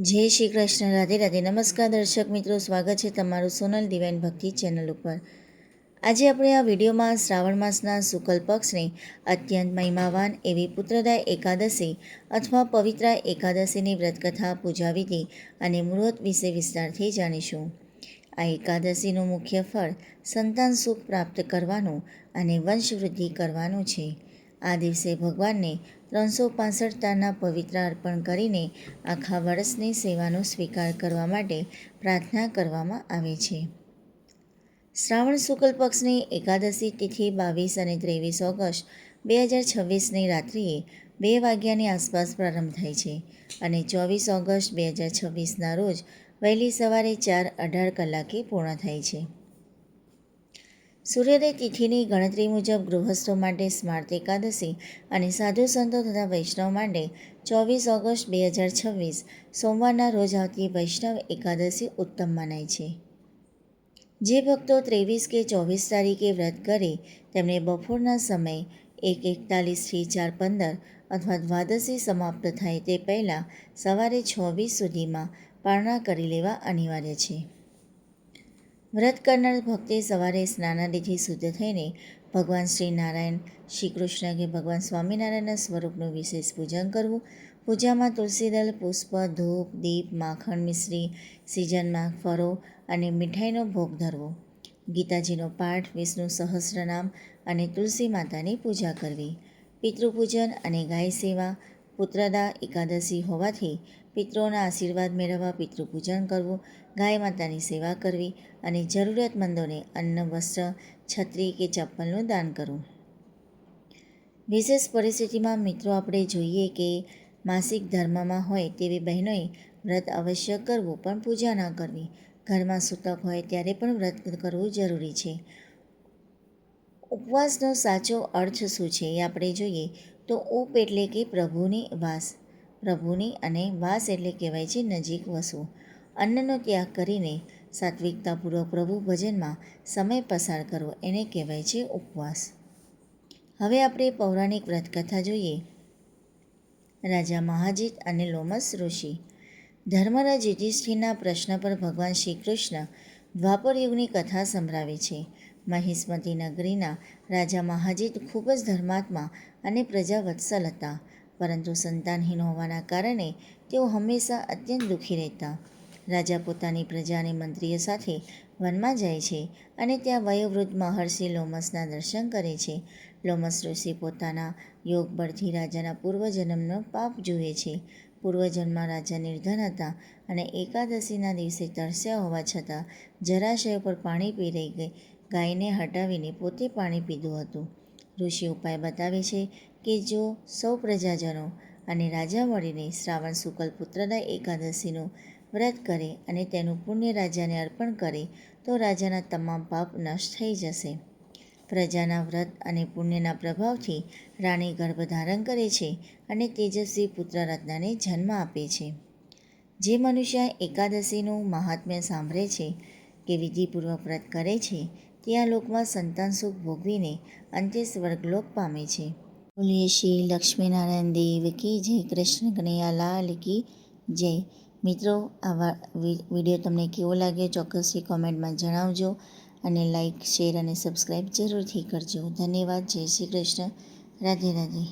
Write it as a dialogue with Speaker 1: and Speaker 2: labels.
Speaker 1: જય શ્રી કૃષ્ણ. રાધે રાધે. નમસ્કાર દર્શક મિત્રો, સ્વાગત છે તમારું સોનલ ડિવાઇન ભક્તિ ચેનલ ઉપર. આજે આપણે આ વિડીયોમાં શ્રાવણ માસના શુક્લ પક્ષની અત્યંત મહિમાવાન એવી પુત્રદા એકાદશી અથવા પવિત્રા એકાદશીની વ્રતકથા, પૂજાવિધિ અને મુહૂર્ત વિશે વિસ્તારથી જાણીશું. આ એકાદશીનું મુખ્ય ફળ સંતાન સુખ પ્રાપ્ત કરવાનું અને વંશવૃદ્ધિ કરવાનું છે. આ દિવસે ભગવાનને 365 તારના પવિત્ર અર્પણ કરીને આખા વર્ષની સેવાનો સ્વીકાર કરવા માટે પ્રાર્થના કરવામાં આવે છે. શ્રાવણ શુક્લ પક્ષની એકાદશી તિથિ 22 અને 23 ઓગસ્ટ 2026ની રાત્રિએ 2 વાગ્યાની આસપાસ પ્રારંભ થાય છે અને 24 ઓગસ્ટ 2026ના રોજ વહેલી સવારે 4:18 કલાકે પૂર્ણ થાય છે. સૂર્યોદય તિથિની ગણતરી મુજબ ગૃહસ્થો માટે સ્માર્ત એકાદશી અને સાધુ સંતો તથા વૈષ્ણવ માટે 24 ઓગસ્ટ 2026 સોમવારના રોજ આવતી વૈષ્ણવ એકાદશી ઉત્તમ મનાય છે. જે ભક્તો 23 કે 24 તારીખે વ્રત કરે તેમને બપોરના સમય 1:41 થી 4:15 અથવા દ્વાદશી સમાપ્ત થાય તે પહેલાં સવારે 6:20 સુધીમાં પારણા કરી લેવા અનિવાર્ય છે. વ્રત કરનાર ભક્તે સવારે સ્નાનાદિથી શુદ્ધ થઈને ભગવાન શ્રી નારાયણ, શ્રી કૃષ્ણ કે ભગવાન સ્વામિનારાયણના સ્વરૂપનું વિશેષ પૂજન કરવું. પૂજામાં તુલસીદળ, પુષ્પ, ધૂપ, દીપ, માખણ, મિશ્રી, સીજનમાં ફળો અને મીઠાઈનો ભોગ ધરવો. ગીતાજીનો પાઠ, વિષ્ણુ સહસ્રનામ અને તુલસી માતાની પૂજા કરવી. પિતૃપૂજન અને ગાય સેવા. પુત્રદા એકાદશી હોવાથી પિતૃઓના આશીર્વાદ મેળવવા પિતૃપૂજન કરવું, ગાય માતાની સેવા કરવી અને જરૂરિયાતમંદોને અન્ન, વસ્ત્ર, છત્રી કે ચપ્પલનું દાન કરવું. વિશેષ પરિસ્થિતિમાં મિત્રો આપણે જોઈએ કે માસિક ધર્મમાં હોય તેવી બહેનોએ વ્રત અવશ્ય કરવું, પણ પૂજા ન કરવી. ઘરમાં સૂતક હોય ત્યારે પણ વ્રત કરવું જરૂરી છે. ઉપવાસનો સાચો અર્થ શું છે એ આપણે જોઈએ તો ઉપ એટલે કે પ્રભુની વાસ, પ્રભુની અને વાસ એટલે કહેવાય છે નજીક વસવું. અન્નનો ત્યાગ કરીને સાત્વિકતાપૂર્વક પ્રભુ ભજનમાં સમય પસાર કરવો એને કહેવાય છે ઉપવાસ. હવે આપણે પૌરાણિક વ્રતકથા જોઈએ. રાજા મહાજીત અને લોમસ ઋષિ. ધર્મરાજ યુધિષ્ઠિરના પ્રશ્ન પર ભગવાન શ્રી કૃષ્ણ દ્વાપર યુગની કથા સંભળાવે છે. મહિષ્મતી નગરીના રાજા મહાજીત ખૂબ જ ધર્માત્મા અને પ્રજાવત્સલ હતા, પરંતુ સંતાનહીન હોવાના કારણે તેઓ હંમેશા અત્યંત દુઃખી રહેતા. રાજા પોતાની પ્રજા અને મંત્રીઓ સાથે વનમાં જાય છે અને ત્યાં વયોવૃદ્ધ મહર્ષિ લોમસના દર્શન કરે છે. લોમસ ઋષિ પોતાના યોગબળથી રાજાના પૂર્વજન્મનો પાપ જુએ છે. પૂર્વજન્મમાં રાજા નિર્ધન હતા અને એકાદશીના દિવસે તરસ્યા હોવા છતાં જરાશય પર પાણી પી રહી ગાયને હટાવીને પોતે પાણી પીધું હતું. ઋષિ ઉપાય બતાવે છે કે જો સૌ પ્રજાજનો અને રાજા મળીને શ્રાવણ શુક્લ પુત્રદા એકાદશીનું વ્રત કરે અને તેનું પુણ્ય રાજાને અર્પણ કરે તો રાજાના તમામ પાપ નષ્ટ થઈ જશે. પ્રજાના વ્રત અને પુણ્યના પ્રભાવથી રાણી ગર્ભ ધારણ કરે છે અને તેજસ્વી પુત્ર રત્નને જન્મ આપે છે. જે મનુષ્ય એકાદશીનું મહાત્મ્ય સાંભળે છે કે વિધિપૂર્વક વ્રત કરે છે તે આ લોકમાં સંતાન સુખ ભોગવીને અંતે સ્વર્ગલોક પામે છે. બોલીએ શ્રી લક્ષ્મીનારાયણ દેવ કી જય, કૃષ્ણ કનૈયા લાલ કી જય. મિત્રો, આ વિડીયો તમને કેવો લાગ્યો ચોક્કસથી કોમેન્ટમાં જણાવજો અને લાઇક, શેર અને સબસ્ક્રાઈબ જરૂરથી કરજો. ધન્યવાદ. જય શ્રી કૃષ્ણ. રાધે રાધે.